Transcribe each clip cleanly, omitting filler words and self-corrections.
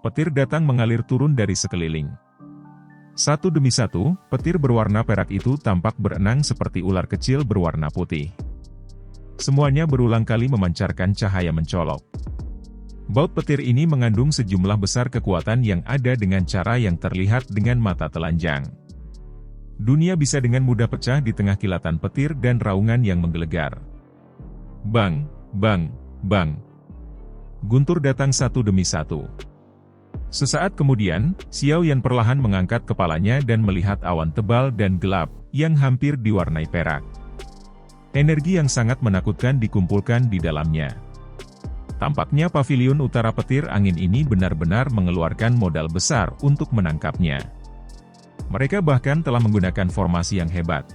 Petir datang mengalir turun dari sekeliling. Satu demi satu, petir berwarna perak itu tampak berenang seperti ular kecil berwarna putih. Semuanya berulang kali memancarkan cahaya mencolok. Baut petir ini mengandung sejumlah besar kekuatan yang ada dengan cara yang terlihat dengan mata telanjang. Dunia bisa dengan mudah pecah di tengah kilatan petir dan raungan yang menggelegar. Bang, bang, bang. Guntur datang satu demi satu. Sesaat kemudian, Xiao Yan perlahan mengangkat kepalanya dan melihat awan tebal dan gelap, yang hampir diwarnai perak. Energi yang sangat menakutkan dikumpulkan di dalamnya. Tampaknya pavilion utara petir angin ini benar-benar mengeluarkan modal besar untuk menangkapnya. Mereka bahkan telah menggunakan formasi yang hebat.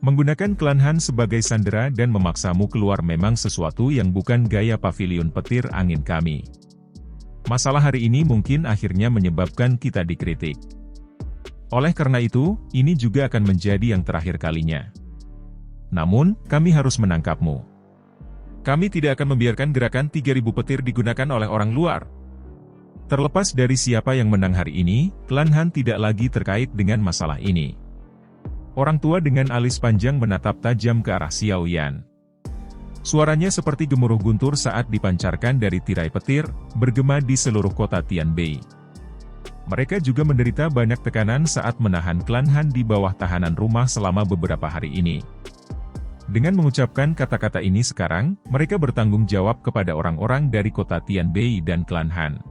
Menggunakan klan Han sebagai sandera dan memaksamu keluar memang sesuatu yang bukan gaya pavilion petir angin kami. Masalah hari ini mungkin akhirnya menyebabkan kita dikritik. Oleh karena itu, ini juga akan menjadi yang terakhir kalinya. Namun, kami harus menangkapmu. Kami tidak akan membiarkan gerakan 3.000 petir digunakan oleh orang luar. Terlepas dari siapa yang menang hari ini, klan Han tidak lagi terkait dengan masalah ini. Orang tua dengan alis panjang menatap tajam ke arah Xiao Yan. Suaranya seperti gemuruh guntur saat dipancarkan dari tirai petir, bergema di seluruh kota Tianbei. Mereka juga menderita banyak tekanan saat menahan klan Han di bawah tahanan rumah selama beberapa hari ini. Dengan mengucapkan kata-kata ini sekarang, mereka bertanggung jawab kepada orang-orang dari kota Tianbei dan klan Han.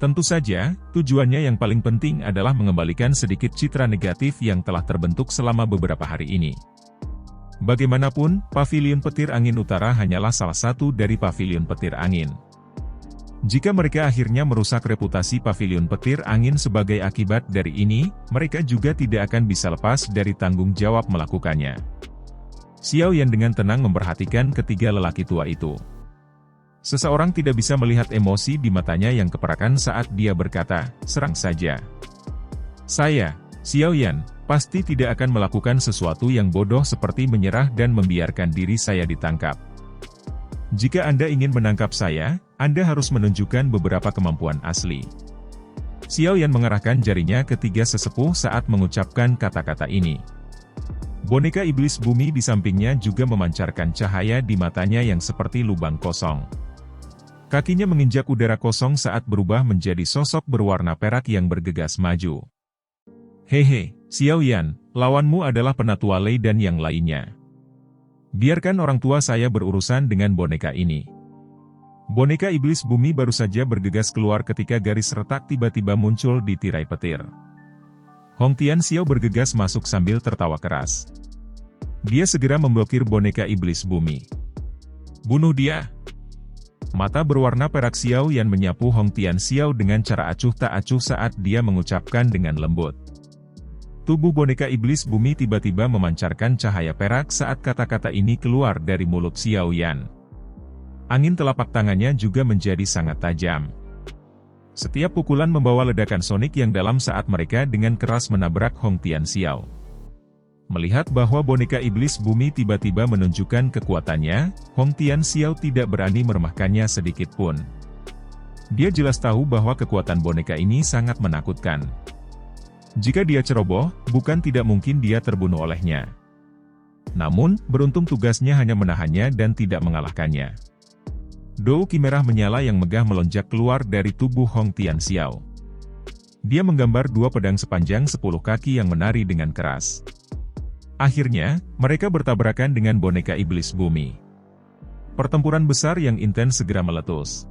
Tentu saja, tujuannya yang paling penting adalah mengembalikan sedikit citra negatif yang telah terbentuk selama beberapa hari ini. Bagaimanapun, pavilion petir angin utara hanyalah salah satu dari pavilion petir angin. Jika mereka akhirnya merusak reputasi pavilion petir angin sebagai akibat dari ini, mereka juga tidak akan bisa lepas dari tanggung jawab melakukannya. Xiao Yan dengan tenang memperhatikan ketiga lelaki tua itu. Seseorang tidak bisa melihat emosi di matanya yang keperakan saat dia berkata, serang saja. Saya, Xiao Yan, pasti tidak akan melakukan sesuatu yang bodoh seperti menyerah dan membiarkan diri saya ditangkap. Jika Anda ingin menangkap saya, Anda harus menunjukkan beberapa kemampuan asli. Xiao Yan mengarahkan jarinya ke tiga sesepuh saat mengucapkan kata-kata ini. Boneka iblis bumi di sampingnya juga memancarkan cahaya di matanya yang seperti lubang kosong. Kakinya menginjak udara kosong saat berubah menjadi sosok berwarna perak yang bergegas maju. Hehe, Xiao Yan, lawanmu adalah Penatua Lei dan yang lainnya. Biarkan orang tua saya berurusan dengan boneka ini. Boneka iblis bumi baru saja bergegas keluar ketika garis retak tiba-tiba muncul di tirai petir. Hong Tianxiao bergegas masuk sambil tertawa keras. Dia segera memblokir boneka iblis bumi. Bunuh dia! Mata berwarna perak Xiao Yan menyapu Hong Tianxiao dengan cara acuh tak acuh saat dia mengucapkan dengan lembut. Tubuh boneka iblis bumi tiba-tiba memancarkan cahaya perak saat kata-kata ini keluar dari mulut Xiao Yan. Angin telapak tangannya juga menjadi sangat tajam. Setiap pukulan membawa ledakan sonik yang dalam saat mereka dengan keras menabrak Hong Tianxiao. Melihat bahwa boneka iblis bumi tiba-tiba menunjukkan kekuatannya, Hong Tianxiao tidak berani meremehkannya sedikit pun. Dia jelas tahu bahwa kekuatan boneka ini sangat menakutkan. Jika dia ceroboh, bukan tidak mungkin dia terbunuh olehnya. Namun, beruntung tugasnya hanya menahannya dan tidak mengalahkannya. Dou Qi merah menyala yang megah melonjak keluar dari tubuh Hong Tianxiao. Dia menggambar dua pedang sepanjang 10 kaki yang menari dengan keras. Akhirnya, mereka bertabrakan dengan boneka iblis bumi. Pertempuran besar yang intens segera meletus.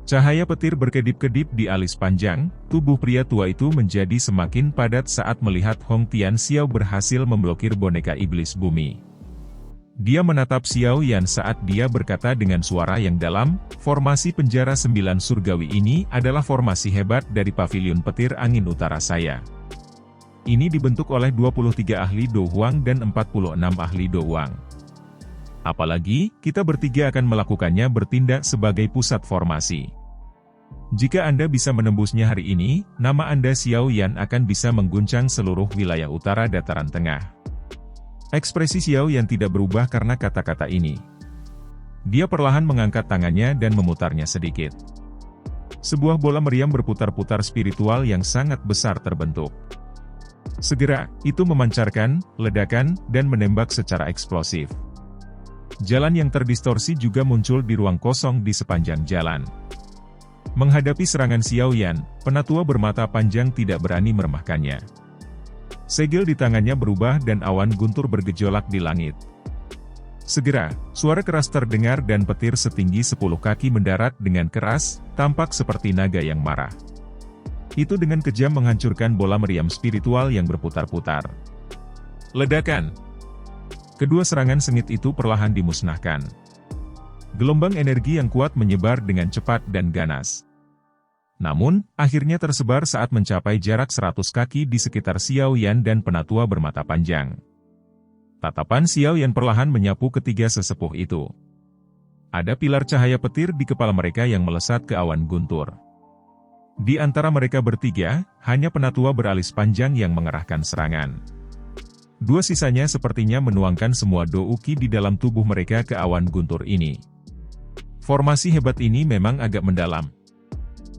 Cahaya petir berkedip-kedip di alis panjang, tubuh pria tua itu menjadi semakin padat saat melihat Hong Tianxiao berhasil memblokir boneka iblis bumi. Dia menatap Xiao Yan saat dia berkata dengan suara yang dalam, formasi penjara 9 surgawi ini adalah formasi hebat dari pavilion petir angin utara saya. Ini dibentuk oleh 23 ahli Do Huang dan 46 ahli Do Huang. Apalagi, kita bertiga akan melakukannya bertindak sebagai pusat formasi. Jika Anda bisa menembusnya hari ini, nama Anda Xiao Yan akan bisa mengguncang seluruh wilayah utara dataran tengah. Ekspresi Xiao Yan tidak berubah karena kata-kata ini. Dia perlahan mengangkat tangannya dan memutarnya sedikit. Sebuah bola meriam berputar-putar spiritual yang sangat besar terbentuk. Segera, itu memancarkan, ledakan, dan menembak secara eksplosif. Jalan yang terdistorsi juga muncul di ruang kosong di sepanjang jalan. Menghadapi serangan Xiaoyan, penatua bermata panjang tidak berani meremehkannya. Segel di tangannya berubah dan awan guntur bergejolak di langit. Segera, suara keras terdengar dan petir setinggi 10 kaki mendarat dengan keras, tampak seperti naga yang marah. Itu dengan kejam menghancurkan bola meriam spiritual yang berputar-putar. Ledakan! Kedua serangan sengit itu perlahan dimusnahkan. Gelombang energi yang kuat menyebar dengan cepat dan ganas. Namun, akhirnya tersebar saat mencapai jarak 100 kaki di sekitar Xiaoyan dan penatua bermata panjang. Tatapan Xiaoyan perlahan menyapu ketiga sesepuh itu. Ada pilar cahaya petir di kepala mereka yang melesat ke awan guntur. Di antara mereka bertiga, hanya penatua beralis panjang yang mengerahkan serangan. Dua sisanya sepertinya menuangkan semua douki di dalam tubuh mereka ke awan guntur ini. Formasi hebat ini memang agak mendalam.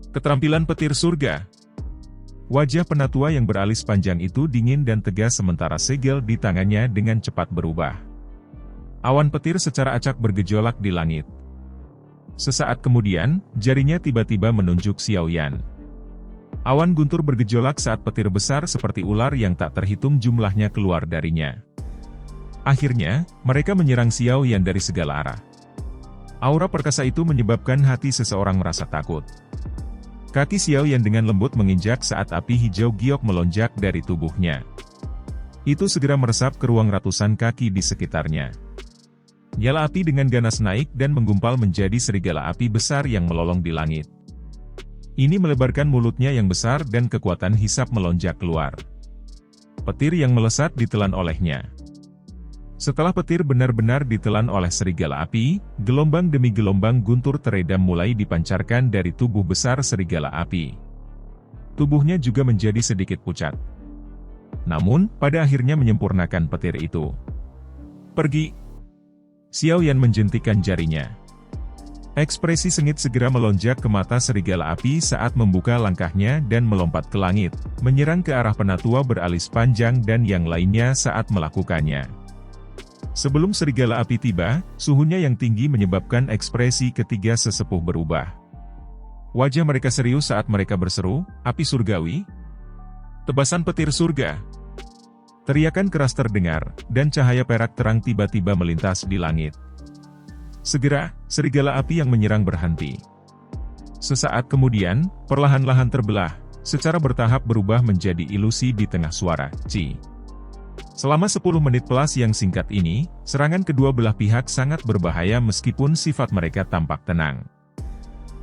Keterampilan petir surga. Wajah penatua yang beralis panjang itu dingin dan tegas sementara segel di tangannya dengan cepat berubah. Awan petir secara acak bergejolak di langit. Sesaat kemudian, jarinya tiba-tiba menunjuk Xiaoyan. Awan guntur bergejolak saat petir besar seperti ular yang tak terhitung jumlahnya keluar darinya. Akhirnya, mereka menyerang Xiaoyan dari segala arah. Aura perkasa itu menyebabkan hati seseorang merasa takut. Kaki Xiaoyan dengan lembut menginjak saat api hijau giok melonjak dari tubuhnya. Itu segera meresap ke ruang ratusan kaki di sekitarnya. Nyala api dengan ganas naik dan menggumpal menjadi serigala api besar yang melolong di langit. Ini melebarkan mulutnya yang besar dan kekuatan hisap melonjak keluar. Petir yang melesat ditelan olehnya. Setelah petir benar-benar ditelan oleh serigala api, gelombang demi gelombang guntur teredam mulai dipancarkan dari tubuh besar serigala api. Tubuhnya juga menjadi sedikit pucat. Namun, pada akhirnya menyempurnakan petir itu. Pergi! Xiaoyan menjentikan jarinya. Ekspresi sengit segera melonjak ke mata serigala api saat membuka langkahnya dan melompat ke langit, menyerang ke arah penatua beralis panjang dan yang lainnya saat melakukannya. Sebelum serigala api tiba, suhunya yang tinggi menyebabkan ekspresi ketiga sesepuh berubah. Wajah mereka serius saat mereka berseru, "Api surgawi! Tebasan petir surga!" Teriakan keras terdengar, dan cahaya perak terang tiba-tiba melintas di langit. Segera, serigala api yang menyerang berhenti. Sesaat kemudian, perlahan-lahan terbelah, secara bertahap berubah menjadi ilusi di tengah suara, "Ci." Selama 10 menit plus yang singkat ini, serangan kedua belah pihak sangat berbahaya meskipun sifat mereka tampak tenang.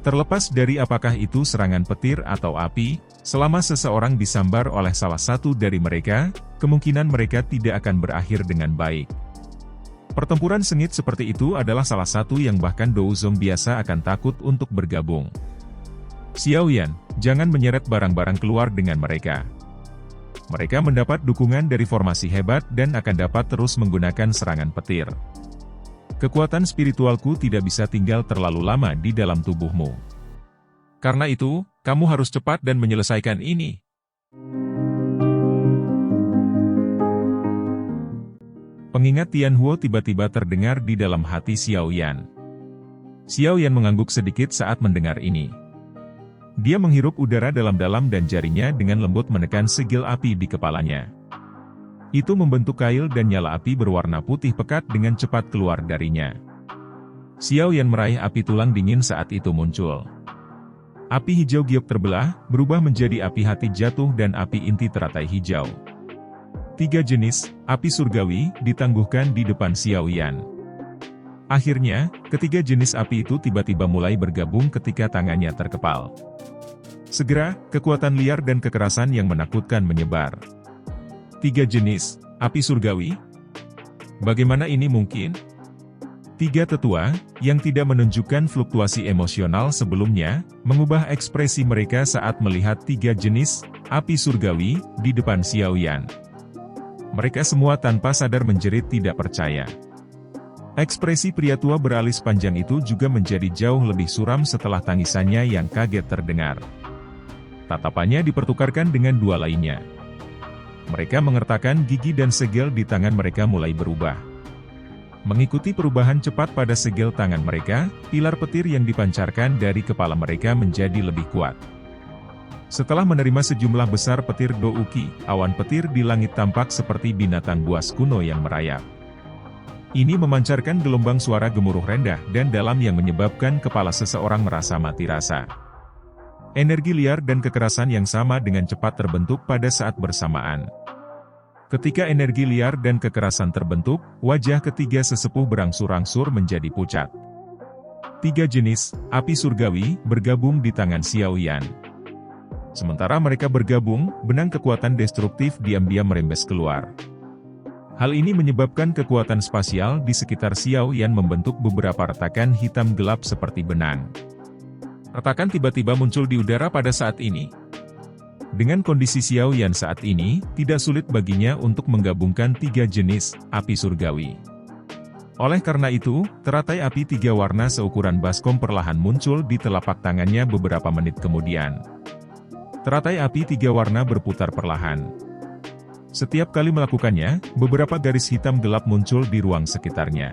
Terlepas dari apakah itu serangan petir atau api, selama seseorang disambar oleh salah satu dari mereka, kemungkinan mereka tidak akan berakhir dengan baik. Pertempuran sengit seperti itu adalah salah satu yang bahkan Douzong biasa akan takut untuk bergabung. Xiaoyan, jangan menyeret barang-barang keluar dengan mereka. Mereka mendapat dukungan dari formasi hebat dan akan dapat terus menggunakan serangan petir. Kekuatan spiritualku tidak bisa tinggal terlalu lama di dalam tubuhmu. Karena itu, kamu harus cepat dan menyelesaikan ini. Pengingat Tianhuo tiba-tiba terdengar di dalam hati Xiaoyan. Xiaoyan mengangguk sedikit saat mendengar ini. Dia menghirup udara dalam-dalam dan jarinya dengan lembut menekan segel api di kepalanya. Itu membentuk kail dan nyala api berwarna putih pekat dengan cepat keluar darinya. Xiaoyan meraih api tulang dingin saat itu muncul. Api hijau giok terbelah, berubah menjadi api hati jatuh dan api inti teratai hijau. 3 jenis, api surgawi, ditangguhkan di depan Xiaoyan. Akhirnya, ketiga jenis api itu tiba-tiba mulai bergabung ketika tangannya terkepal. Segera, kekuatan liar dan kekerasan yang menakutkan menyebar. 3 jenis, api surgawi? Bagaimana ini mungkin? 3 tetua, yang tidak menunjukkan fluktuasi emosional sebelumnya, mengubah ekspresi mereka saat melihat 3 jenis, api surgawi, di depan Xiaoyan. Mereka semua tanpa sadar menjerit tidak percaya. Ekspresi pria tua beralis panjang itu juga menjadi jauh lebih suram setelah tangisannya yang kaget terdengar. Tatapannya dipertukarkan dengan dua lainnya. Mereka mengertakkan gigi dan segel di tangan mereka mulai berubah. Mengikuti perubahan cepat pada segel tangan mereka, pilar petir yang dipancarkan dari kepala mereka menjadi lebih kuat. Setelah menerima sejumlah besar petir douki, awan petir di langit tampak seperti binatang buas kuno yang merayap. Ini memancarkan gelombang suara gemuruh rendah dan dalam yang menyebabkan kepala seseorang merasa mati rasa. Energi liar dan kekerasan yang sama dengan cepat terbentuk pada saat bersamaan. Ketika energi liar dan kekerasan terbentuk, wajah ketiga sesepuh berangsur-angsur menjadi pucat. 3 jenis api surgawi bergabung di tangan Xiao Yan. Sementara mereka bergabung, benang kekuatan destruktif diam-diam merembes keluar. Hal ini menyebabkan kekuatan spasial di sekitar Xiao Yan membentuk beberapa retakan hitam gelap seperti benang. Retakan tiba-tiba muncul di udara pada saat ini. Dengan kondisi Xiao Yan saat ini, tidak sulit baginya untuk menggabungkan 3 jenis api surgawi. Oleh karena itu, teratai api 3 warna seukuran baskom perlahan muncul di telapak tangannya beberapa menit kemudian. Teratai api 3 warna berputar perlahan. Setiap kali melakukannya, beberapa garis hitam gelap muncul di ruang sekitarnya.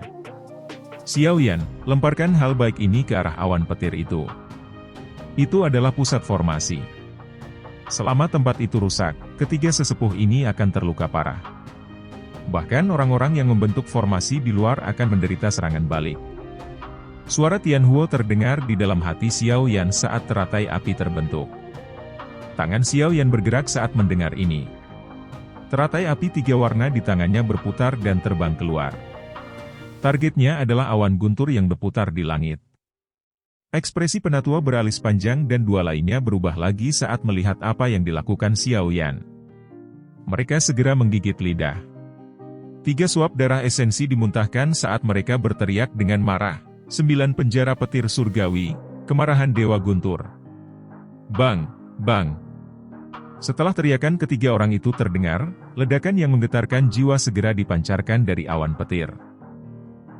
Xiao Yan, lemparkan hal baik ini ke arah awan petir itu. Itu adalah pusat formasi. Selama tempat itu rusak, ketiga sesepuh ini akan terluka parah. Bahkan orang-orang yang membentuk formasi di luar akan menderita serangan balik. Suara Tianhuo terdengar di dalam hati Xiao Yan saat teratai api terbentuk. Tangan Xiao Yan bergerak saat mendengar ini. Teratai api 3 warna di tangannya berputar dan terbang keluar. Targetnya adalah awan guntur yang berputar di langit. Ekspresi penatua beralis panjang dan 2 lainnya berubah lagi saat melihat apa yang dilakukan Xiao Yan. Mereka segera menggigit lidah. 3 suap darah esensi dimuntahkan saat mereka berteriak dengan marah. 9 penjara petir surgawi, kemarahan Dewa Guntur. Bang, bang. Setelah teriakan ketiga orang itu terdengar, ledakan yang menggetarkan jiwa segera dipancarkan dari awan petir.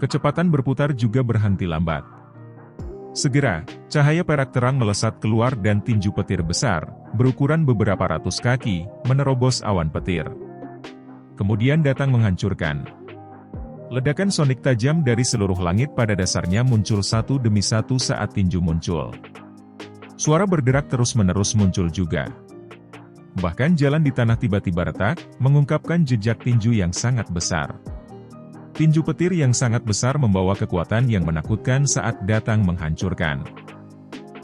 Kecepatan berputar juga berhenti lambat. Segera, cahaya perak terang melesat keluar dan tinju petir besar, berukuran beberapa ratus kaki, menerobos awan petir. Kemudian datang menghancurkan. Ledakan sonik tajam dari seluruh langit pada dasarnya muncul satu demi satu saat tinju muncul. Suara berderak terus-menerus muncul juga. Bahkan jalan di tanah tiba-tiba retak, mengungkapkan jejak tinju yang sangat besar. Tinju petir yang sangat besar membawa kekuatan yang menakutkan saat datang menghancurkan.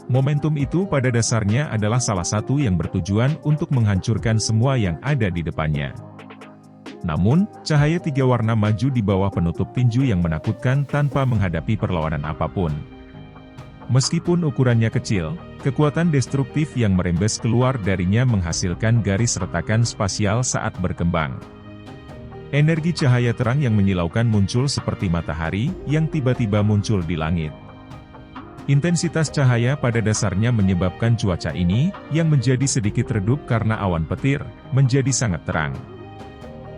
Momentum itu pada dasarnya adalah salah satu yang bertujuan untuk menghancurkan semua yang ada di depannya. Namun, cahaya 3 warna maju di bawah penutup tinju yang menakutkan tanpa menghadapi perlawanan apapun. Meskipun ukurannya kecil, kekuatan destruktif yang merembes keluar darinya menghasilkan garis retakan spasial saat berkembang. Energi cahaya terang yang menyilaukan muncul seperti matahari yang tiba-tiba muncul di langit. Intensitas cahaya pada dasarnya menyebabkan cuaca ini, yang menjadi sedikit redup karena awan petir, menjadi sangat terang.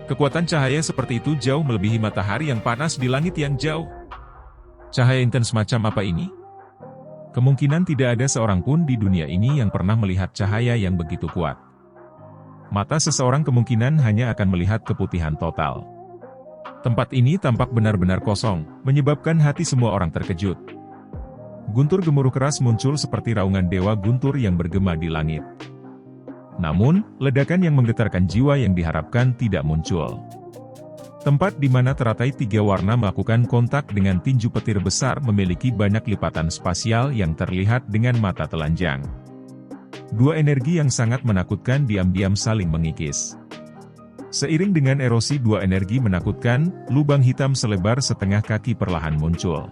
Kekuatan cahaya seperti itu jauh melebihi matahari yang panas di langit yang jauh. Cahaya intens macam apa ini? Kemungkinan tidak ada seorang pun di dunia ini yang pernah melihat cahaya yang begitu kuat. Mata seseorang kemungkinan hanya akan melihat keputihan total. Tempat ini tampak benar-benar kosong, menyebabkan hati semua orang terkejut. Guntur gemuruh keras muncul seperti raungan Dewa Guntur yang bergema di langit. Namun, ledakan yang menggetarkan jiwa yang diharapkan tidak muncul. Tempat di mana teratai 3 warna melakukan kontak dengan tinju petir besar memiliki banyak lipatan spasial yang terlihat dengan mata telanjang. 2 energi yang sangat menakutkan diam-diam saling mengikis. Seiring dengan erosi 2 energi menakutkan, lubang hitam selebar setengah kaki perlahan muncul.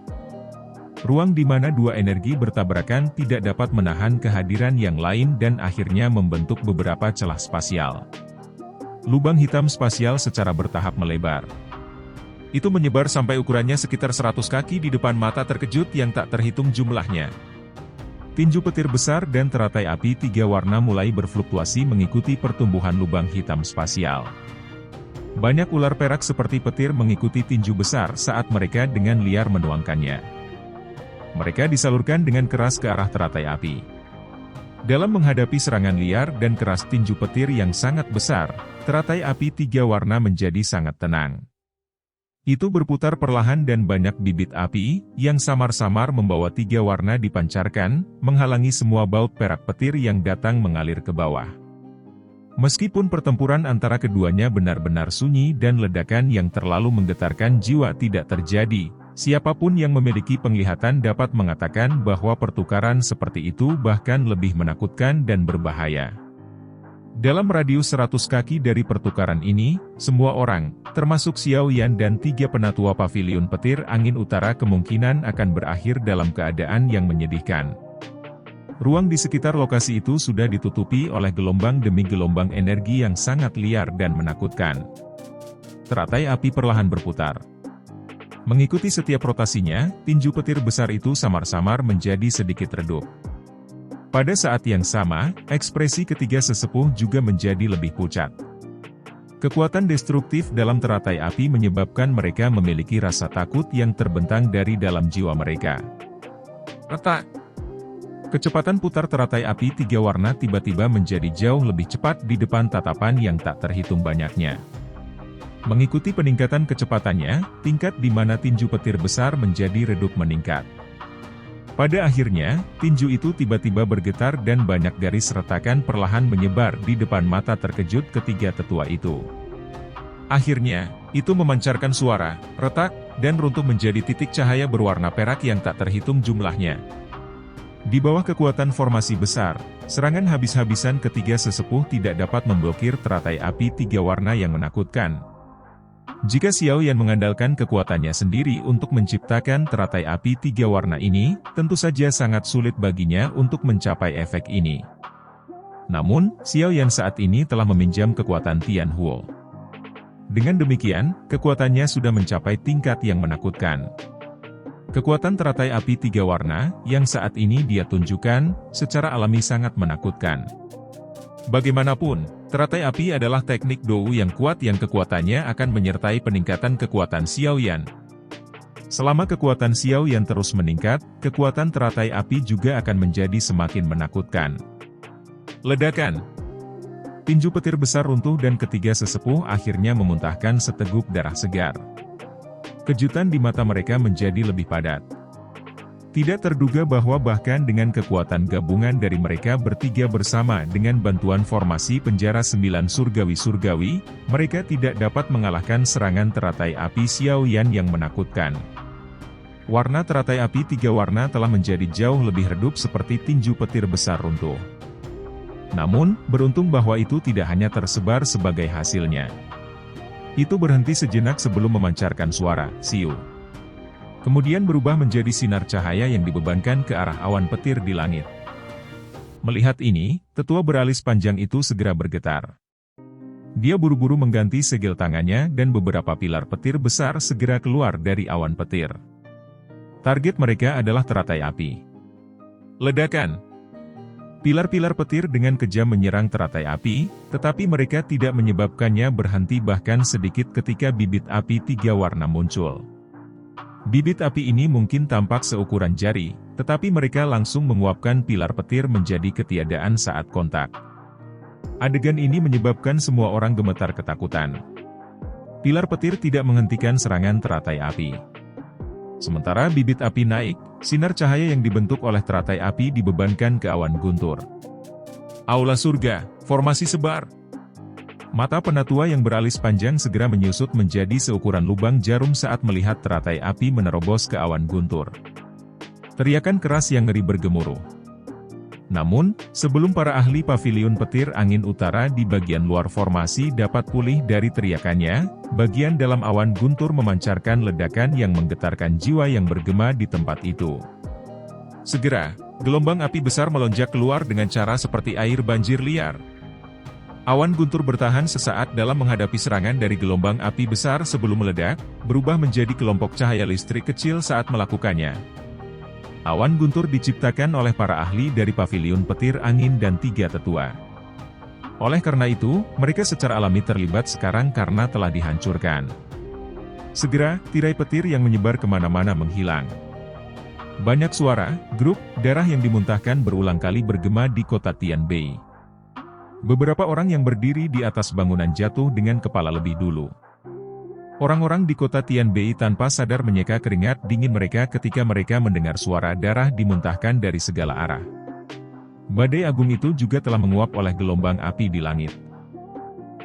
Ruang di mana 2 energi bertabrakan tidak dapat menahan kehadiran yang lain dan akhirnya membentuk beberapa celah spasial. Lubang hitam spasial secara bertahap melebar. Itu menyebar sampai ukurannya sekitar 100 kaki di depan mata terkejut yang tak terhitung jumlahnya. Tinju petir besar dan teratai api 3 warna mulai berfluktuasi mengikuti pertumbuhan lubang hitam spasial. Banyak ular perak seperti petir mengikuti tinju besar saat mereka dengan liar menuangkannya. Mereka disalurkan dengan keras ke arah teratai api. Dalam menghadapi serangan liar dan keras tinju petir yang sangat besar, teratai api 3 warna menjadi sangat tenang. Itu berputar perlahan dan banyak bibit api, yang samar-samar membawa 3 warna dipancarkan, menghalangi semua baut perak petir yang datang mengalir ke bawah. Meskipun pertempuran antara keduanya benar-benar sunyi dan ledakan yang terlalu menggetarkan jiwa tidak terjadi, siapapun yang memiliki penglihatan dapat mengatakan bahwa pertukaran seperti itu bahkan lebih menakutkan dan berbahaya. Dalam radius 100 kaki dari pertukaran ini, semua orang, termasuk Xiao Yan dan 3 penatua pavilion petir angin utara kemungkinan akan berakhir dalam keadaan yang menyedihkan. Ruang di sekitar lokasi itu sudah ditutupi oleh gelombang demi gelombang energi yang sangat liar dan menakutkan. Teratai api perlahan berputar. Mengikuti setiap rotasinya, tinju petir besar itu samar-samar menjadi sedikit redup. Pada saat yang sama, ekspresi ketiga sesepuh juga menjadi lebih pucat. Kekuatan destruktif dalam teratai api menyebabkan mereka memiliki rasa takut yang terbentang dari dalam jiwa mereka. Retak. Kecepatan putar teratai api 3 warna tiba-tiba menjadi jauh lebih cepat di depan tatapan yang tak terhitung banyaknya. Mengikuti peningkatan kecepatannya, tingkat di mana tinju petir besar menjadi redup meningkat. Pada akhirnya, tinju itu tiba-tiba bergetar dan banyak garis retakan perlahan menyebar di depan mata terkejut ketiga tetua itu. Akhirnya, itu memancarkan suara, retak, dan runtuh menjadi titik cahaya berwarna perak yang tak terhitung jumlahnya. Di bawah kekuatan formasi besar, serangan habis-habisan ketiga sesepuh tidak dapat memblokir teratai api 3 warna yang menakutkan. Jika Xiao Yan mengandalkan kekuatannya sendiri untuk menciptakan teratai api 3 warna ini, tentu saja sangat sulit baginya untuk mencapai efek ini. Namun, Xiao Yan saat ini telah meminjam kekuatan Tian Huo. Dengan demikian, kekuatannya sudah mencapai tingkat yang menakutkan. Kekuatan teratai api 3 warna, yang saat ini dia tunjukkan, secara alami sangat menakutkan. Bagaimanapun, teratai api adalah teknik Dou yang kuat yang kekuatannya akan menyertai peningkatan kekuatan Xiao Yan. Selama kekuatan Xiao Yan terus meningkat, kekuatan teratai api juga akan menjadi semakin menakutkan. Ledakan. Tinju petir besar runtuh dan ketiga sesepuh akhirnya memuntahkan seteguk darah segar. Kejutan di mata mereka menjadi lebih padat. Tidak terduga bahwa bahkan dengan kekuatan gabungan dari mereka bertiga bersama dengan bantuan formasi penjara 9 surgawi-surgawi, mereka tidak dapat mengalahkan serangan teratai api Xiao Yan yang menakutkan. Warna teratai api 3 warna telah menjadi jauh lebih redup seperti tinju petir besar runtuh. Namun, beruntung bahwa itu tidak hanya tersebar sebagai hasilnya. Itu berhenti sejenak sebelum memancarkan suara, siu. Kemudian berubah menjadi sinar cahaya yang dibebankan ke arah awan petir di langit. Melihat ini, tetua beralis panjang itu segera bergetar. Dia buru-buru mengganti segel tangannya dan beberapa pilar petir besar segera keluar dari awan petir. Target mereka adalah teratai api. Ledakan. Pilar-pilar petir dengan kejam menyerang teratai api, tetapi mereka tidak menyebabkannya berhenti bahkan sedikit ketika bibit api 3 warna muncul. Bibit api ini mungkin tampak seukuran jari, tetapi mereka langsung menguapkan pilar petir menjadi ketiadaan saat kontak. Adegan ini menyebabkan semua orang gemetar ketakutan. Pilar petir tidak menghentikan serangan teratai api. Sementara bibit api naik, sinar cahaya yang dibentuk oleh teratai api dibebankan ke awan guntur. Aula surga, formasi sebar. Mata penatua yang beralis panjang segera menyusut menjadi seukuran lubang jarum saat melihat teratai api menerobos ke awan guntur. Teriakan keras yang ngeri bergemuruh. Namun, sebelum para ahli pavilion petir angin utara di bagian luar formasi dapat pulih dari teriakannya, bagian dalam awan guntur memancarkan ledakan yang menggetarkan jiwa yang bergema di tempat itu. Segera, gelombang api besar melonjak keluar dengan cara seperti air banjir liar. Awan guntur bertahan sesaat dalam menghadapi serangan dari gelombang api besar sebelum meledak, berubah menjadi kelompok cahaya listrik kecil saat melakukannya. Awan guntur diciptakan oleh para ahli dari pavilion petir angin dan 3 tetua. Oleh karena itu, mereka secara alami terlibat sekarang karena telah dihancurkan. Segera, tirai petir yang menyebar kemana-mana menghilang. Banyak suara, grup, darah yang dimuntahkan berulang kali bergema di kota Tianbei. Beberapa orang yang berdiri di atas bangunan jatuh dengan kepala lebih dulu. Orang-orang di kota Tianbei tanpa sadar menyeka keringat dingin mereka ketika mereka mendengar suara darah dimuntahkan dari segala arah. Badai agung itu juga telah menguap oleh gelombang api di langit.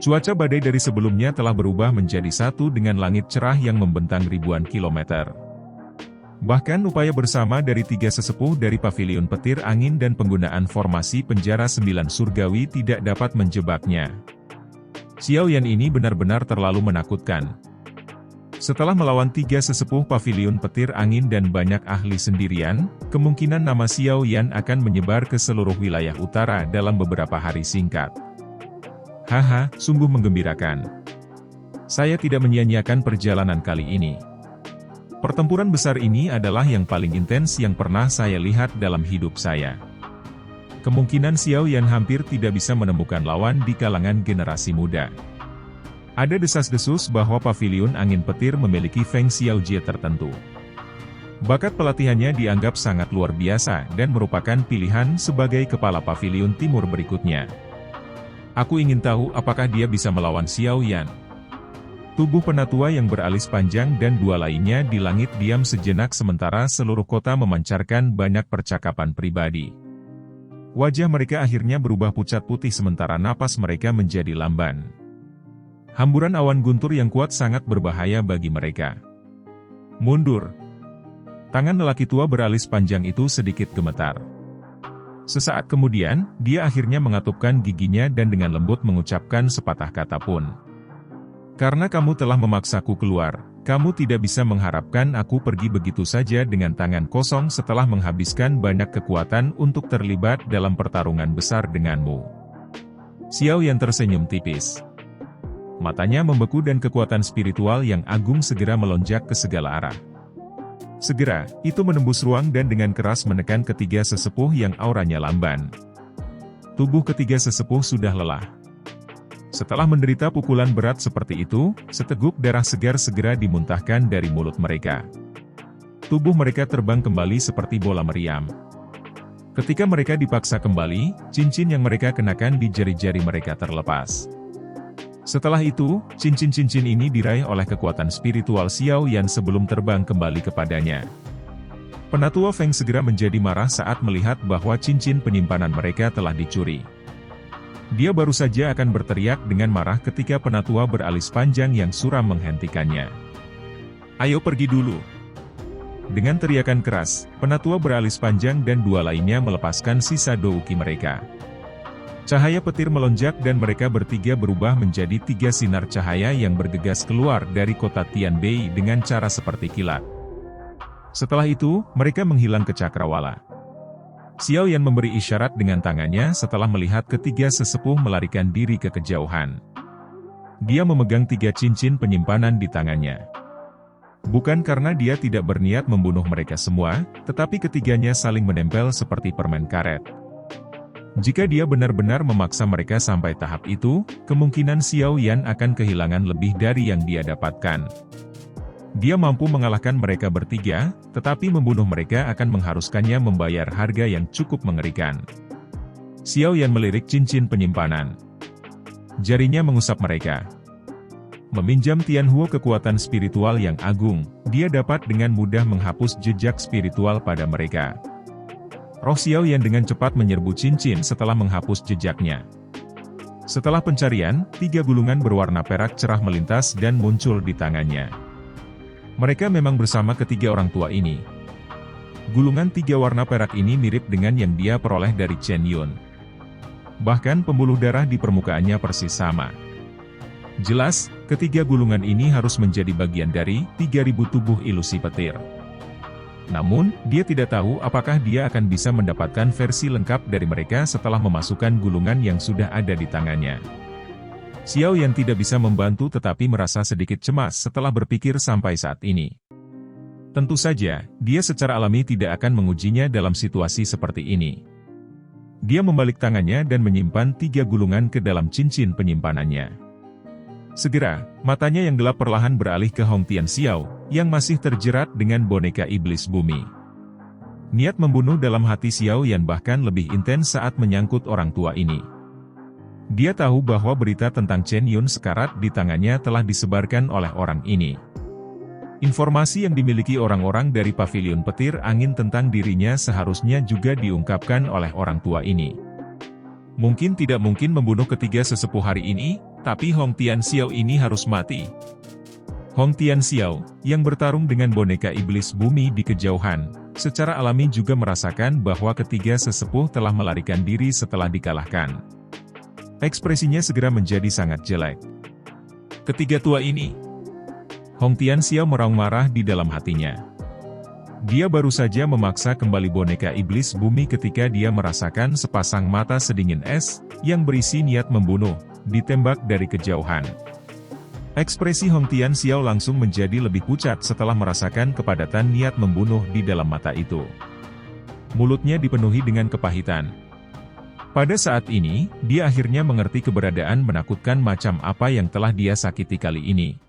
Cuaca badai dari sebelumnya telah berubah menjadi satu dengan langit cerah yang membentang ribuan kilometer. Bahkan upaya bersama dari 3 sesepuh dari pavilion petir angin dan penggunaan formasi penjara 9 surgawi tidak dapat menjebaknya. Xiao Yan ini benar-benar terlalu menakutkan. Setelah melawan 3 sesepuh pavilion petir angin dan banyak ahli sendirian, kemungkinan nama Xiao Yan akan menyebar ke seluruh wilayah utara dalam beberapa hari singkat. Haha, sungguh menggembirakan. Saya tidak menyia-nyiakan perjalanan kali ini. Pertempuran besar ini adalah yang paling intens yang pernah saya lihat dalam hidup saya. Kemungkinan Xiao Yan hampir tidak bisa menemukan lawan di kalangan generasi muda. Ada desas-desus bahwa pavilion angin petir memiliki Feng Xiaojie tertentu. Bakat pelatihannya dianggap sangat luar biasa dan merupakan pilihan sebagai kepala pavilion timur berikutnya. Aku ingin tahu apakah dia bisa melawan Xiao Yan. Tubuh penatua yang beralis panjang dan 2 lainnya di langit diam sejenak sementara seluruh kota memancarkan banyak percakapan pribadi. Wajah mereka akhirnya berubah pucat putih sementara napas mereka menjadi lamban. Hamburan awan guntur yang kuat sangat berbahaya bagi mereka. Mundur. Tangan lelaki tua beralis panjang itu sedikit gemetar. Sesaat kemudian, dia akhirnya mengatupkan giginya dan dengan lembut mengucapkan sepatah kata pun. Karena kamu telah memaksaku keluar, kamu tidak bisa mengharapkan aku pergi begitu saja dengan tangan kosong setelah menghabiskan banyak kekuatan untuk terlibat dalam pertarungan besar denganmu. Xiao Yan tersenyum tipis. Matanya membeku dan kekuatan spiritual yang agung segera melonjak ke segala arah. Segera, itu menembus ruang dan dengan keras menekan ketiga sesepuh yang auranya lamban. Tubuh ketiga sesepuh sudah lelah. Setelah menderita pukulan berat seperti itu, seteguk darah segar segera dimuntahkan dari mulut mereka. Tubuh mereka terbang kembali seperti bola meriam. Ketika mereka dipaksa kembali, cincin yang mereka kenakan di jari-jari mereka terlepas. Setelah itu, cincin-cincin ini diraih oleh kekuatan spiritual Xiao Yan sebelum terbang kembali kepadanya. Penatua Feng segera menjadi marah saat melihat bahwa cincin penyimpanan mereka telah dicuri. Dia baru saja akan berteriak dengan marah ketika penatua beralis panjang yang suram menghentikannya. Ayo pergi dulu. Dengan teriakan keras, penatua beralis panjang dan 2 lainnya melepaskan sisa douki mereka. Cahaya petir melonjak dan mereka bertiga berubah menjadi 3 sinar cahaya yang bergegas keluar dari kota Tianbei dengan cara seperti kilat. Setelah itu, mereka menghilang ke cakrawala. Xiao Yan memberi isyarat dengan tangannya setelah melihat ketiga sesepuh melarikan diri ke kejauhan. Dia memegang 3 cincin penyimpanan di tangannya. Bukan karena dia tidak berniat membunuh mereka semua, tetapi ketiganya saling menempel seperti permen karet. Jika dia benar-benar memaksa mereka sampai tahap itu, kemungkinan Xiao Yan akan kehilangan lebih dari yang dia dapatkan. Dia mampu mengalahkan mereka bertiga, tetapi membunuh mereka akan mengharuskannya membayar harga yang cukup mengerikan. Xiao Yan melirik cincin penyimpanan. Jarinya mengusap mereka. Meminjam Tianhuo kekuatan spiritual yang agung, dia dapat dengan mudah menghapus jejak spiritual pada mereka. Roh Xiao Yan dengan cepat menyerbu cincin setelah menghapus jejaknya. Setelah pencarian, 3 gulungan berwarna perak cerah melintas dan muncul di tangannya. Mereka memang bersama ketiga orang tua ini. Gulungan 3 warna perak ini mirip dengan yang dia peroleh dari Chen Yun. Bahkan pembuluh darah di permukaannya persis sama. Jelas, ketiga gulungan ini harus menjadi bagian dari 3.000 tubuh ilusi petir. Namun, dia tidak tahu apakah dia akan bisa mendapatkan versi lengkap dari mereka setelah memasukkan gulungan yang sudah ada di tangannya. Xiao Yan tidak bisa membantu tetapi merasa sedikit cemas setelah berpikir sampai saat ini. Tentu saja, dia secara alami tidak akan mengujinya dalam situasi seperti ini. Dia membalik tangannya dan menyimpan 3 gulungan ke dalam cincin penyimpanannya. Segera, matanya yang gelap perlahan beralih ke Hong Tianxiao, yang masih terjerat dengan boneka iblis bumi. Niat membunuh dalam hati Xiao Yan bahkan lebih intens saat menyangkut orang tua ini. Dia tahu bahwa berita tentang Chen Yun sekarat di tangannya telah disebarkan oleh orang ini. Informasi yang dimiliki orang-orang dari pavilion petir angin tentang dirinya seharusnya juga diungkapkan oleh orang tua ini. Mungkin tidak mungkin membunuh ketiga sesepuh hari ini, tapi Hong Tianxiao ini harus mati. Hong Tianxiao, yang bertarung dengan boneka iblis bumi di kejauhan, secara alami juga merasakan bahwa ketiga sesepuh telah melarikan diri setelah dikalahkan. Ekspresinya segera menjadi sangat jelek. Ketiga tua ini. Hong Tianxiao meraung marah di dalam hatinya. Dia baru saja memaksa kembali boneka iblis bumi ketika dia merasakan sepasang mata sedingin es, yang berisi niat membunuh, ditembak dari kejauhan. Ekspresi Hong Tianxiao langsung menjadi lebih pucat setelah merasakan kepadatan niat membunuh di dalam mata itu. Mulutnya dipenuhi dengan kepahitan. Pada saat ini, dia akhirnya mengerti keberadaan menakutkan macam apa yang telah dia sakiti kali ini.